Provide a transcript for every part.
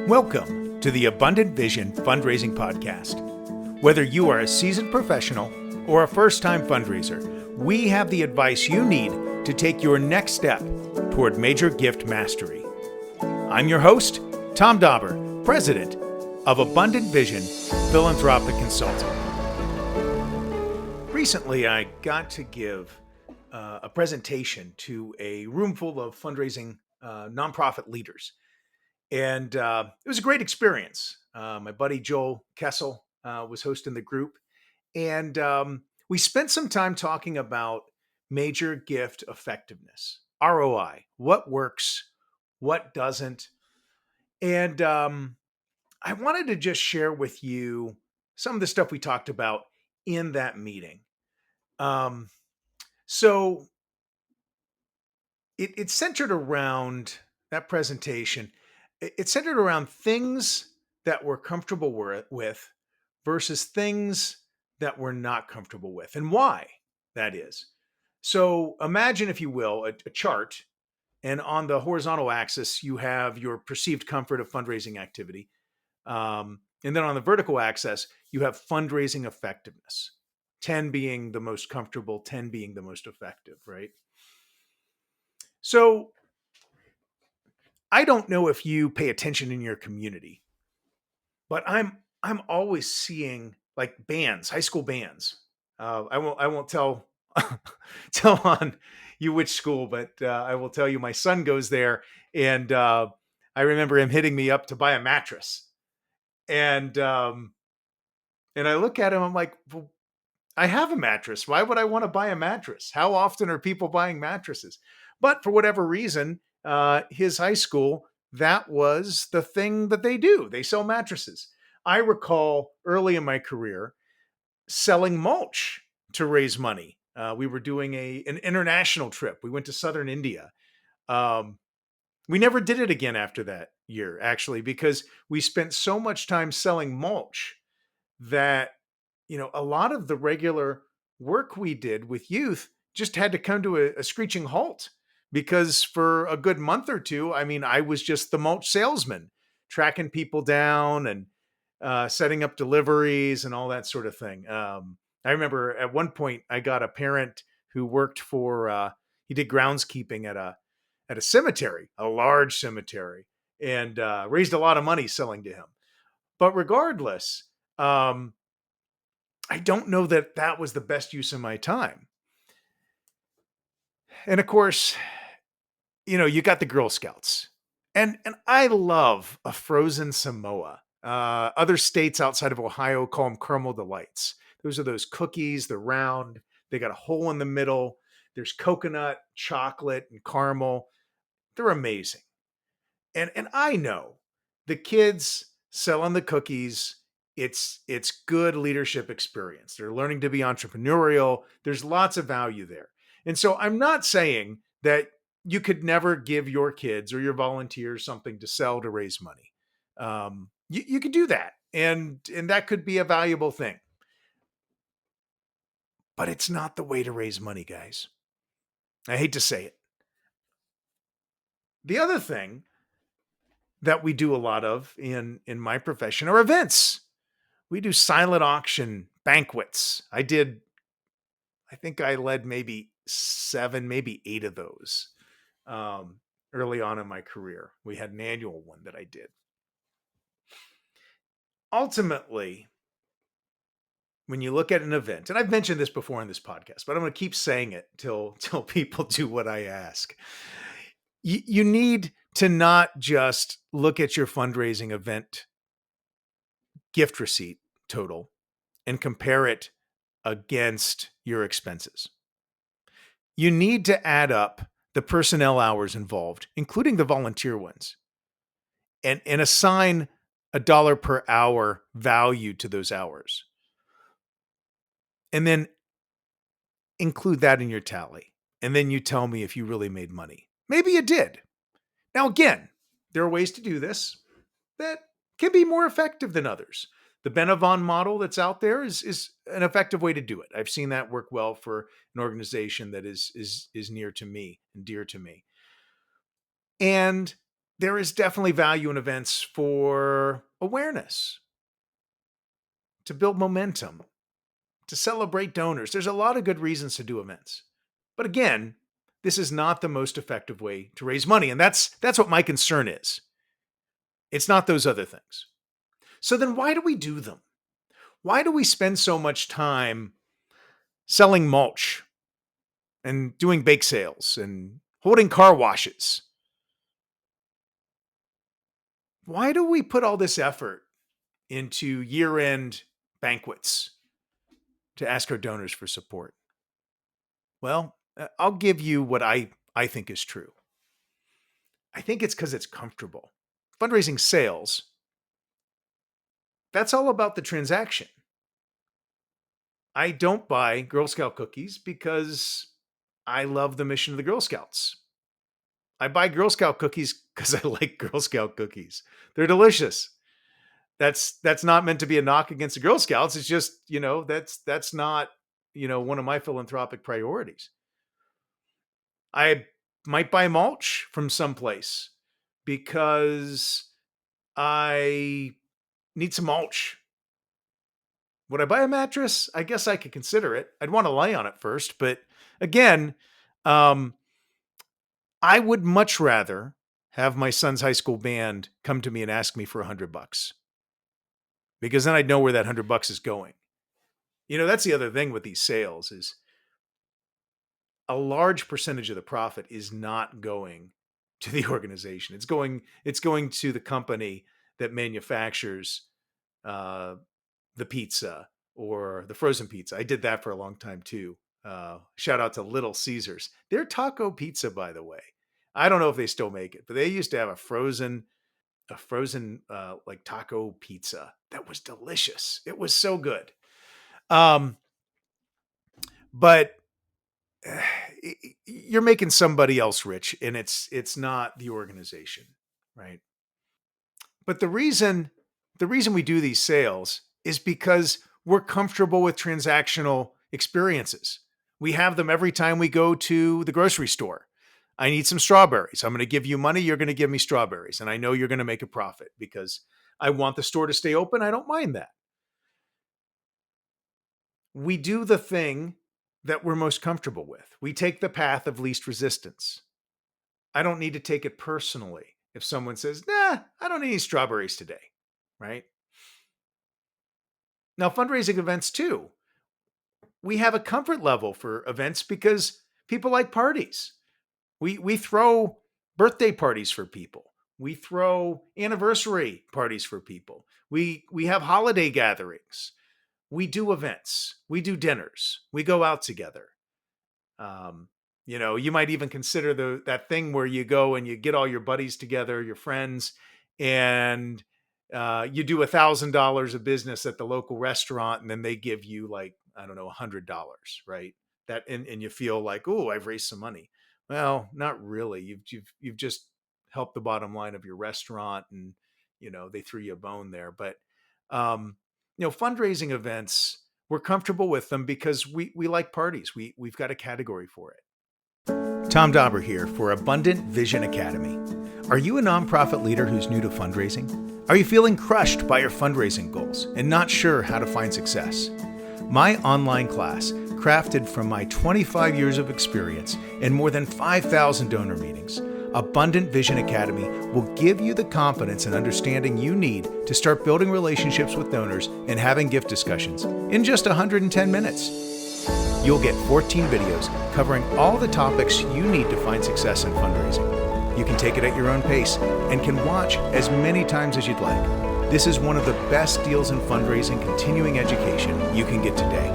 Welcome to the Abundant Vision Fundraising Podcast. Whether you are a seasoned professional or a first-time fundraiser, we have the advice you need to take your next step toward major gift mastery. I'm your host, Tom Dauber, President of Abundant Vision Philanthropic Consulting. Recently, I got to give a presentation to a room full of fundraising nonprofit leaders. And it was a great experience. My buddy Joel Kessel was hosting the group. And we spent some time talking about major gift effectiveness, ROI, what works, what doesn't. And I wanted to just share with you some of the stuff we talked about in that meeting. So it centered around that presentation. It centered around things that we're comfortable with versus things that we're not comfortable with, and why that is. So imagine, if you will, a chart, and on the horizontal axis, you have your perceived comfort of fundraising activity. And then on the vertical axis, you have fundraising effectiveness, 10 being the most comfortable, 10 being the most effective, right? So I don't know if you pay attention in your community, but I'm always seeing like bands, high school bands. I won't tell tell on you which school, but I will tell you my son goes there, and I remember him hitting me up to buy a mattress, and I look at him, I'm like, well, I have a mattress. Why would I want to buy a mattress? How often are people buying mattresses? But for whatever reason, his high school, that was the thing that they do. They sell mattresses. I recall early in my career selling mulch to raise money. We were doing an international trip. We went to southern India. We never did it again after that year, actually, because we spent so much time selling mulch that a lot of the regular work we did with youth just had to come to a screeching halt, because for a good month or two, I mean, I was just the mulch salesman, tracking people down and setting up deliveries and all that sort of thing. I remember at one point I got a parent who worked for he did groundskeeping at a cemetery, a large cemetery, and raised a lot of money selling to him. But regardless, I don't know that that was the best use of my time. And of course, you got the Girl Scouts. And I love a frozen Samoa. Other states outside of Ohio call them caramel delights. Those are those cookies, they're round, they got a hole in the middle. There's coconut, chocolate, and caramel. They're amazing. And I know the kids selling the cookies, it's good leadership experience. They're learning to be entrepreneurial. There's lots of value there. And so I'm not saying that you could never give your kids or your volunteers something to sell to raise money. You could do that, and that could be a valuable thing. But it's not the way to raise money, guys. I hate to say it. The other thing that we do a lot of in my profession are events. We do silent auction banquets. I think I led maybe 7, maybe 8 of those early on in my career. We had an annual one that I did. Ultimately, when you look at an event, and I've mentioned this before in this podcast, but I'm going to keep saying it till people do what I ask. You need to not just look at your fundraising event gift receipt total and compare it against your expenses. You need to add up the personnel hours involved, including the volunteer ones, and assign a dollar per hour value to those hours. And then include that in your tally. And then you tell me if you really made money. Maybe you did. Now, again, there are ways to do this that can be more effective than others. The Benavon model that's out there is an effective way to do it. I've seen that work well for an organization that is near to me and dear to me. And there is definitely value in events for awareness, to build momentum, to celebrate donors. There's a lot of good reasons to do events. But again, this is not the most effective way to raise money. And that's what my concern is. It's not those other things. So then why do we do them? Why do we spend so much time selling mulch and doing bake sales and holding car washes? Why do we put all this effort into year-end banquets to ask our donors for support? Well, I'll give you what I think is true. I think it's because it's comfortable. Fundraising sales, that's all about the transaction. I don't buy Girl Scout cookies because I love the mission of the Girl Scouts. I buy Girl Scout cookies because I like Girl Scout cookies. They're delicious. That's not meant to be a knock against the Girl Scouts. It's just, that's not, one of my philanthropic priorities. I might buy mulch from someplace because I need some mulch. Would I buy a mattress? I guess I could consider it. I'd want to lay on it first. But again, I would much rather have my son's high school band come to me and ask me for $100, because then I'd know where that $100 is going. That's the other thing with these sales is a large percentage of the profit is not going to the organization. It's going to the company that manufactures the pizza or the frozen pizza. I did that for a long time too. Shout out to Little Caesars. Their taco pizza, by the way. I don't know if they still make it, but they used to have a frozen like taco pizza that was delicious. It was so good. But you're making somebody else rich, and it's not the organization, right? But the reason we do these sales is because we're comfortable with transactional experiences. We have them every time we go to the grocery store. I need some strawberries. I'm going to give you money. You're going to give me strawberries. And I know you're going to make a profit because I want the store to stay open. I don't mind that. We do the thing that we're most comfortable with. We take the path of least resistance. I don't need to take it personally if someone says, nah, I don't need any strawberries today, right? Now, fundraising events too. We have a comfort level for events because people like parties. We throw birthday parties for people. We throw anniversary parties for people. We have holiday gatherings. We do events. We do dinners. We go out together. You might even consider that thing where you go and you get all your buddies together, your friends, and you do $1,000 of business at the local restaurant, and then they give you like, I don't know, $100, right? That and you feel like, oh, I've raised some money. Well, not really. You've just helped the bottom line of your restaurant, and they threw you a bone there. But fundraising events, we're comfortable with them because we like parties. We've got a category for it. Tom Dauber here for Abundant Vision Academy. Are you a nonprofit leader who's new to fundraising? Are you feeling crushed by your fundraising goals and not sure how to find success? My online class, crafted from my 25 years of experience and more than 5,000 donor meetings, Abundant Vision Academy will give you the confidence and understanding you need to start building relationships with donors and having gift discussions in just 110 minutes. You'll get 14 videos covering all the topics you need to find success in fundraising. You can take it at your own pace and can watch as many times as you'd like. This is one of the best deals in fundraising continuing education you can get today.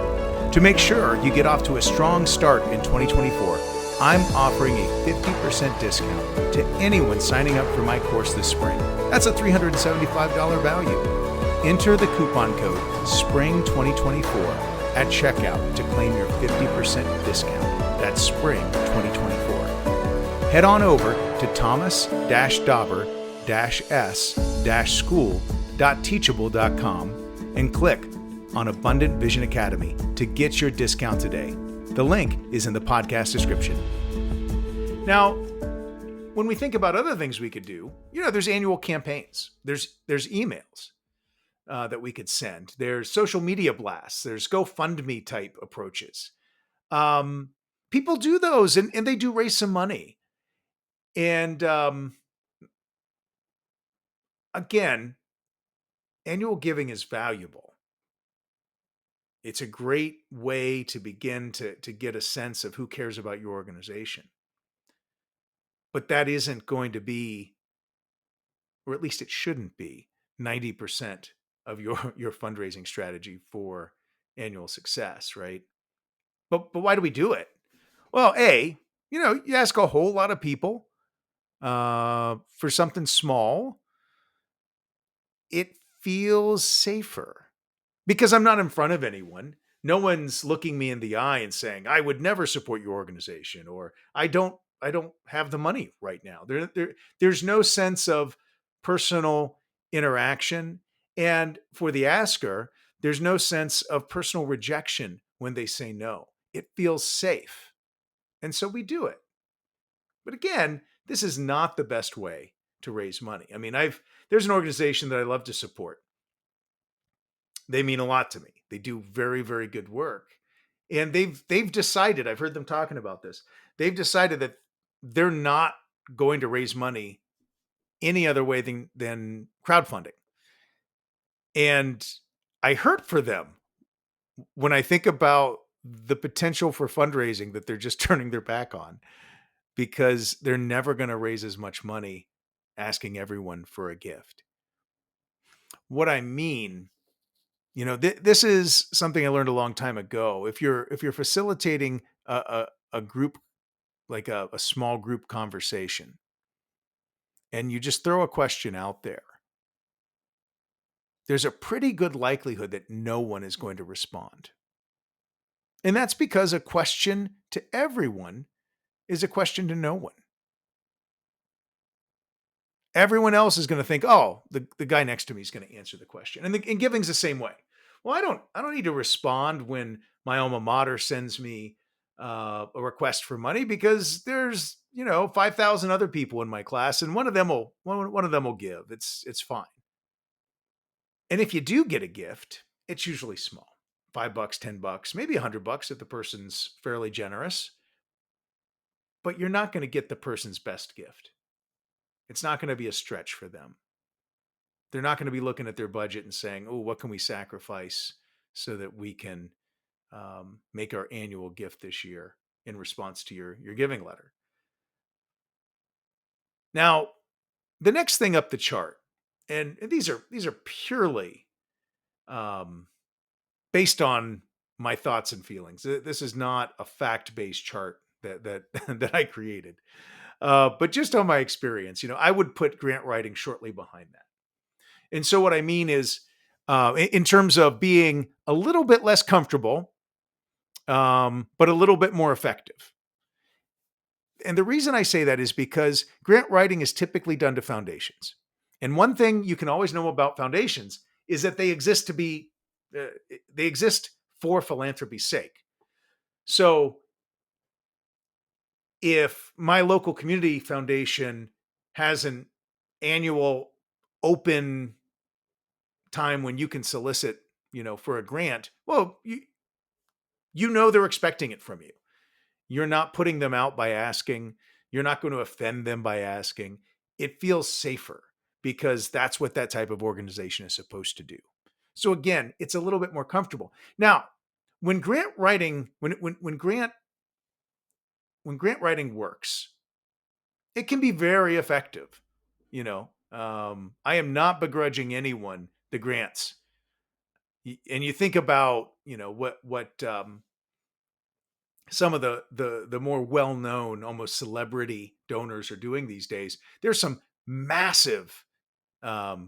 To make sure you get off to a strong start in 2024, I'm offering a 50% discount to anyone signing up for my course this spring. That's a $375 value. Enter the coupon code SPRING2024 at checkout to claim your 50% discount. That's SPRING 2024. Head on over to thomas-dauber-s-school.teachable.com and click on Abundant Vision Academy to get your discount today. The link is in the podcast description. Now, when we think about other things we could do, there's annual campaigns, there's emails that we could send, there's social media blasts, there's GoFundMe type approaches. Um, People do those, and they do raise some money. And again, annual giving is valuable. It's a great way to begin to get a sense of who cares about your organization. But that isn't going to be, or at least it shouldn't be, 90% of your fundraising strategy for annual success, right? But why do we do it? Well, you ask a whole lot of people for something small. It feels safer because I'm not in front of anyone. No one's looking me in the eye and saying, "I would never support your organization," or "I don't have the money right now." There's no sense of personal interaction, and for the asker, there's no sense of personal rejection when they say no. It feels safe, and so we do it. But again, this is not the best way to raise money. I mean, there's an organization that I love to support. They mean a lot to me. They do very, very good work. And they've decided, I've heard them talking about this. They've decided that they're not going to raise money any other way than crowdfunding. And I hurt for them when I think about the potential for fundraising that they're just turning their back on, because they're never going to raise as much money asking everyone for a gift. What I mean, this is something I learned a long time ago. If you're facilitating a group, like a small group conversation, and you just throw a question out there's a pretty good likelihood that no one is going to respond. And that's because a question to everyone is a question to no one. Everyone else is going to think, oh, the guy next to me is going to answer the question. And giving's the same way. Well, I don't need to respond when my alma mater sends me a request for money, because there's 5,000 other people in my class, and one of them will give. It's fine. And if you do get a gift, it's usually small. $5, $10, maybe $100 if the person's fairly generous. But you're not going to get the person's best gift. It's not going to be a stretch for them. They're not going to be looking at their budget and saying, "Oh, what can we sacrifice so that we can make our annual gift this year in response to your giving letter." Now, the next thing up the chart, and these are purely um, based on my thoughts and feelings. This is not a fact based chart that that I created, but just on my experience. I would put grant writing shortly behind that. And so what I mean is, in terms of being a little bit less comfortable, but a little bit more effective. And the reason I say that is because grant writing is typically done to foundations. And one thing you can always know about foundations is that uh, they exist for philanthropy's sake. So if my local community foundation has an annual open time when you can solicit, for a grant, well, they're expecting it from you. You're not putting them out by asking. You're not going to offend them by asking. It feels safer because that's what that type of organization is supposed to do. So again, it's a little bit more comfortable. Now, when grant writing, when grant writing works, it can be very effective. I am not begrudging anyone the grants. And you think about, what some of the more well-known, almost celebrity donors are doing these days. There's some massive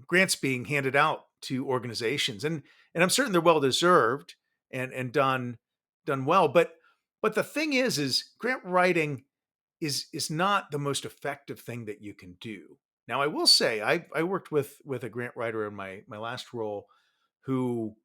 grants being handed out to organizations, and I'm certain they're well deserved and done well. But the thing is grant writing is not the most effective thing that you can do. Now, I will say I worked with a grant writer in my last role who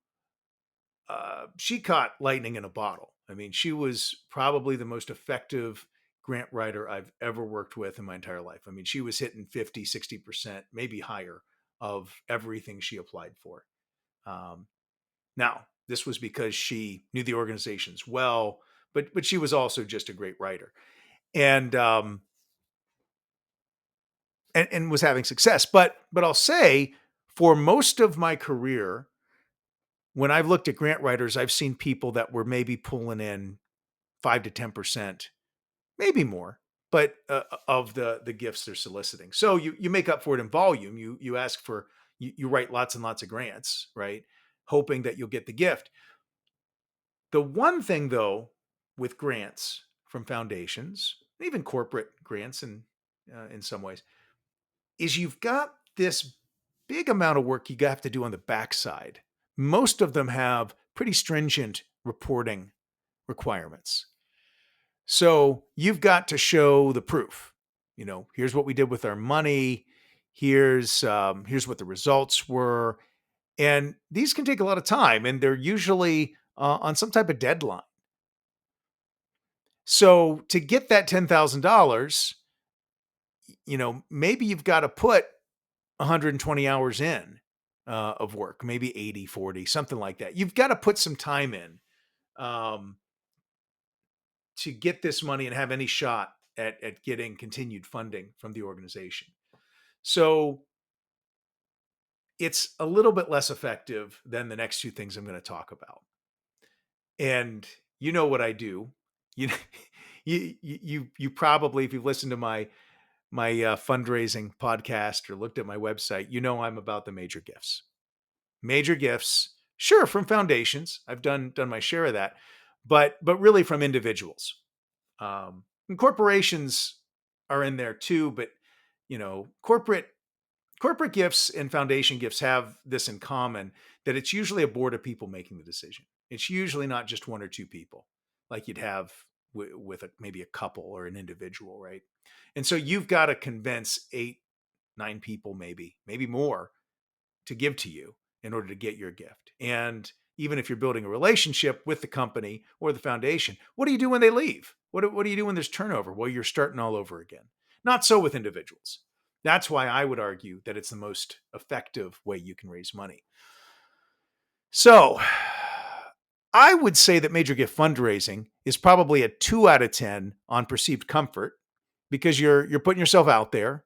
she caught lightning in a bottle. I mean, she was probably the most effective grant writer I've ever worked with in my entire life. I mean, she was hitting 50, 60%, maybe higher of everything she applied for. Um, Now, this was because she knew the organizations well, but she was also just a great writer. And and was having success. But I'll say for most of my career, when I've looked at grant writers, I've seen people that were maybe pulling in 5 to 10%, maybe more, but of the gifts they're soliciting. So you make up for it in volume. You ask for you write lots and lots of grants, right? Hoping that you'll get the gift. The one thing though with grants from foundations, even corporate grants in some ways, is you've got this big amount of work you have to do on the backside. Most of them have pretty stringent reporting requirements. So you've got to show the proof. Here's what we did with our money. Here's what the results were, and these can take a lot of time, and they're usually on some type of deadline. So to get that $10,000, maybe you've got to put 120 hours in of work, maybe 80, 40, something like that. You've got to put some time in um, to get this money and have any shot at getting continued funding from the organization. So it's a little bit less effective than the next two things I'm going to talk about. And you know what I do. You you probably, if you've listened to my fundraising podcast or looked at my website, I'm about the major gifts. Major gifts, sure, from foundations. I've done my share of that, but really from individuals. And corporations are in there too, but corporate gifts and foundation gifts have this in common, that it's usually a board of people making the decision. It's usually not just one or two people like you'd have with maybe a couple or an individual, right? And so you've got to convince 8, 9 people, maybe more, to give to you in order to get your gift. And even if you're building a relationship with the company or the foundation, what do you do when they leave? What do you do when there's turnover? Well, you're starting all over again. Not so with individuals. That's why I would argue that it's the most effective way you can raise money. So I would say that major gift fundraising is probably a 2 out of 10 on perceived comfort, because you're putting yourself out there.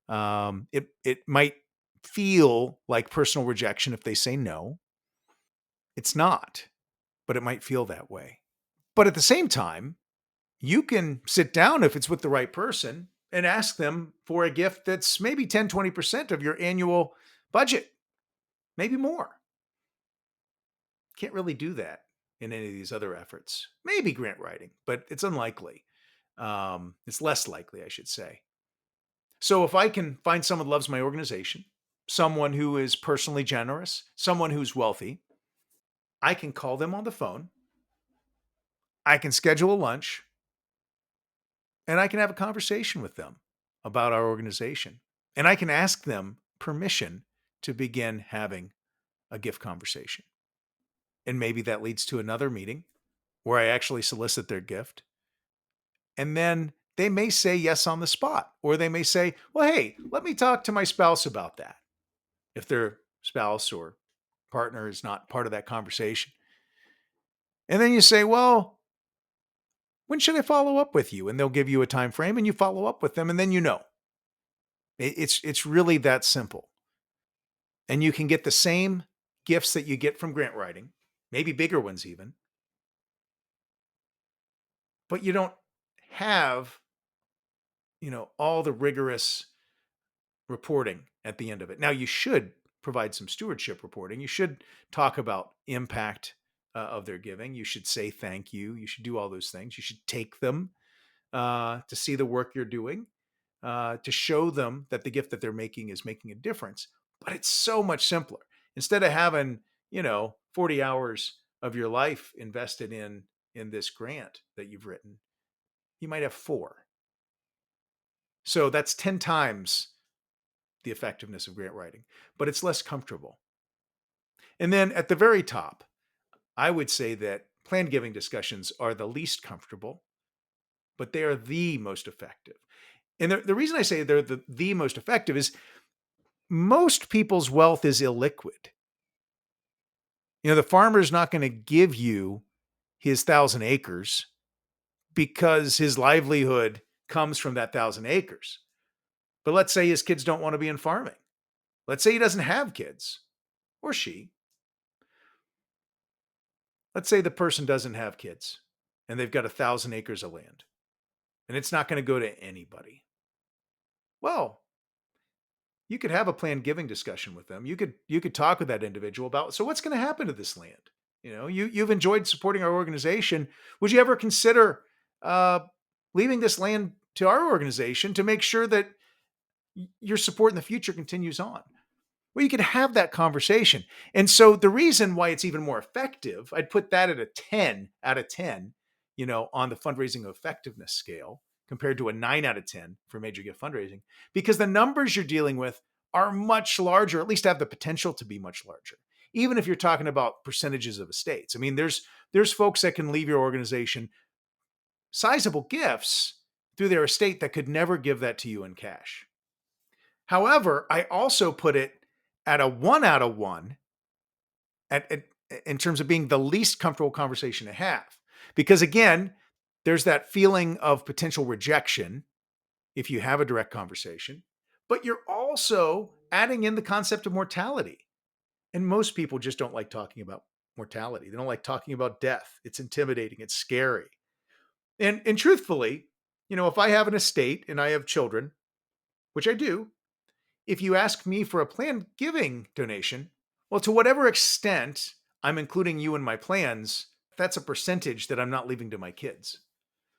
It might feel like personal rejection if they say no. It's not, but it might feel that way. But at the same time, you can sit down, if it's with the right person, and ask them for a gift that's maybe 10, 20% of your annual budget, maybe more. Can't really do that in any of these other efforts. Maybe grant writing, but it's unlikely. It's less likely, I should say. So if I can find someone who loves my organization, someone who is personally generous, someone who's wealthy, I can call them on the phone. I can schedule a lunch, and I can have a conversation with them about our organization. And I can ask them permission to begin having a gift conversation. And maybe that leads to another meeting where I actually solicit their gift. And then they may say yes on the spot, or they may say, well, hey, let me talk to my spouse about that, if their spouse or partner is not part of that conversation. And then you say, well, when should I follow up with you? And they'll give you a time frame, and you follow up with them, and then it's really that simple. And you can get the same gifts that you get from grant writing, maybe bigger ones even, but you don't have, all the rigorous reporting at the end of it. Now, you should provide some stewardship reporting. You should talk about impact of their giving. You should say thank you. You should do all those things. You should take them to see the work you're doing, to show them that the gift that they're making is making a difference. But it's so much simpler. Instead of having, 40 hours of your life invested in this grant that you've written, you might have 4. So that's 10 times the effectiveness of grant writing, but it's less comfortable. And then at the very top, I would say that planned giving discussions are the least comfortable, but they are the most effective. And the reason I say they're the most effective is most people's wealth is illiquid. The farmer's not going to give you his 1,000 acres because his livelihood comes from that 1,000 acres. But let's say his kids don't want to be in farming. Let's say he doesn't have kids, or she. Let's say the person doesn't have kids and they've got 1,000 acres of land and it's not going to go to anybody. Well, you could have a planned giving discussion with them. You could talk with that individual about, so what's going to happen to this land? You've enjoyed supporting our organization. Would you ever consider leaving this land to our organization to make sure that your support in the future continues on? Well, you could have that conversation. And so the reason why it's even more effective, I'd put that at a 10 out of 10, on the fundraising effectiveness scale compared to a 9 out of 10 for major gift fundraising, because the numbers you're dealing with are much larger, at least have the potential to be much larger. Even if you're talking about percentages of estates. I mean, there's folks that can leave your organization sizable gifts through their estate that could never give that to you in cash. However, I also put it at a 1 out of 1 in terms of being the least comfortable conversation to have. Because again, there's that feeling of potential rejection if you have a direct conversation, but you're also adding in the concept of mortality. And most people just don't like talking about mortality. They don't like talking about death. It's intimidating. It's scary. And truthfully, if I have an estate and I have children, which I do, if you ask me for a planned giving donation, well, to whatever extent I'm including you in my plans, that's a percentage that I'm not leaving to my kids.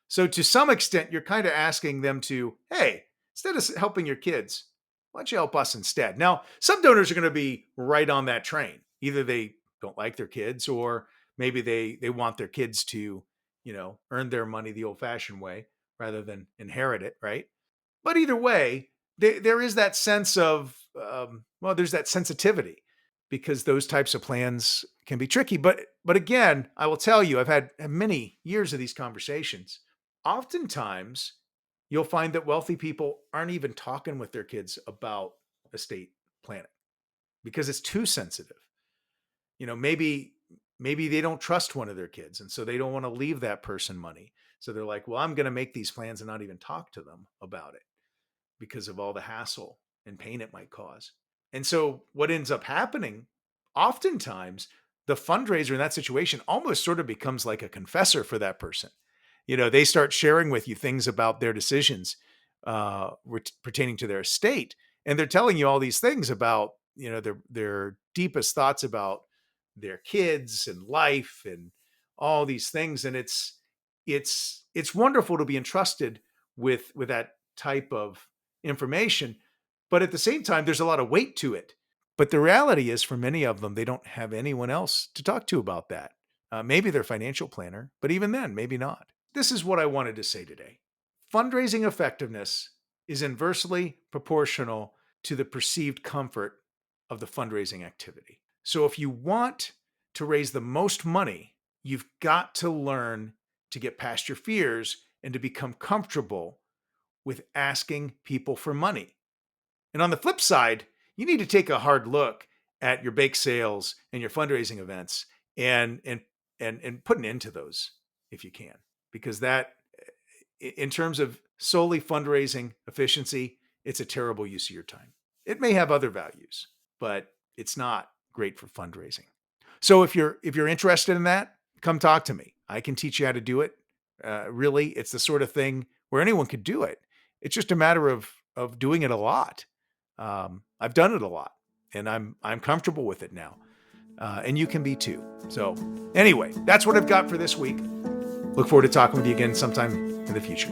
So to some extent, you're kind of asking them to, hey, instead of helping your kids, why don't you help us instead? Now, some donors are going to be right on that train. Either they don't like their kids, or maybe they want their kids to, earn their money the old-fashioned way rather than inherit it, right? But either way, there is that sense of, there's that sensitivity, because those types of plans can be tricky. But again, I will tell you, I've had many years of these conversations. Oftentimes, you'll find that wealthy people aren't even talking with their kids about estate planning because it's too sensitive. Maybe they don't trust one of their kids, and so they don't want to leave that person money. So they're like, well, I'm going to make these plans and not even talk to them about it because of all the hassle and pain it might cause. And so what ends up happening, oftentimes, the fundraiser in that situation almost sort of becomes like a confessor for that person. They start sharing with you things about their decisions pertaining to their estate. And they're telling you all these things about, their deepest thoughts about their kids and life and all these things. And it's wonderful to be entrusted with that type of information. But at the same time, there's a lot of weight to it. But the reality is, for many of them, they don't have anyone else to talk to about that. Maybe their financial planner, but even then, maybe not. This is what I wanted to say today. Fundraising effectiveness is inversely proportional to the perceived comfort of the fundraising activity. So if you want to raise the most money, you've got to learn to get past your fears and to become comfortable with asking people for money. And on the flip side, you need to take a hard look at your bake sales and your fundraising events and put an end to those if you can. Because that, in terms of solely fundraising efficiency, it's a terrible use of your time. It may have other values, but it's not great for fundraising. So if you're interested in that, come talk to me. I can teach you how to do it. Really, it's the sort of thing where anyone could do it. It's just a matter of doing it a lot. I've done it a lot, and I'm comfortable with it now. And you can be too. So anyway, that's what I've got for this week. Look forward to talking with you again sometime in the future.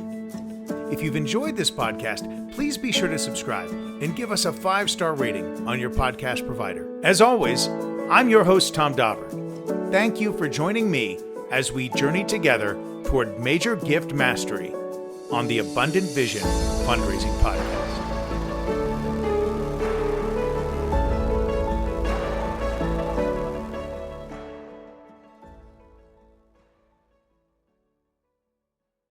If you've enjoyed this podcast, please be sure to subscribe and give us a 5-star rating on your podcast provider. As always, I'm your host, Tom Dauber. Thank you for joining me as we journey together toward major gift mastery on the Abundant Vision Fundraising Podcast.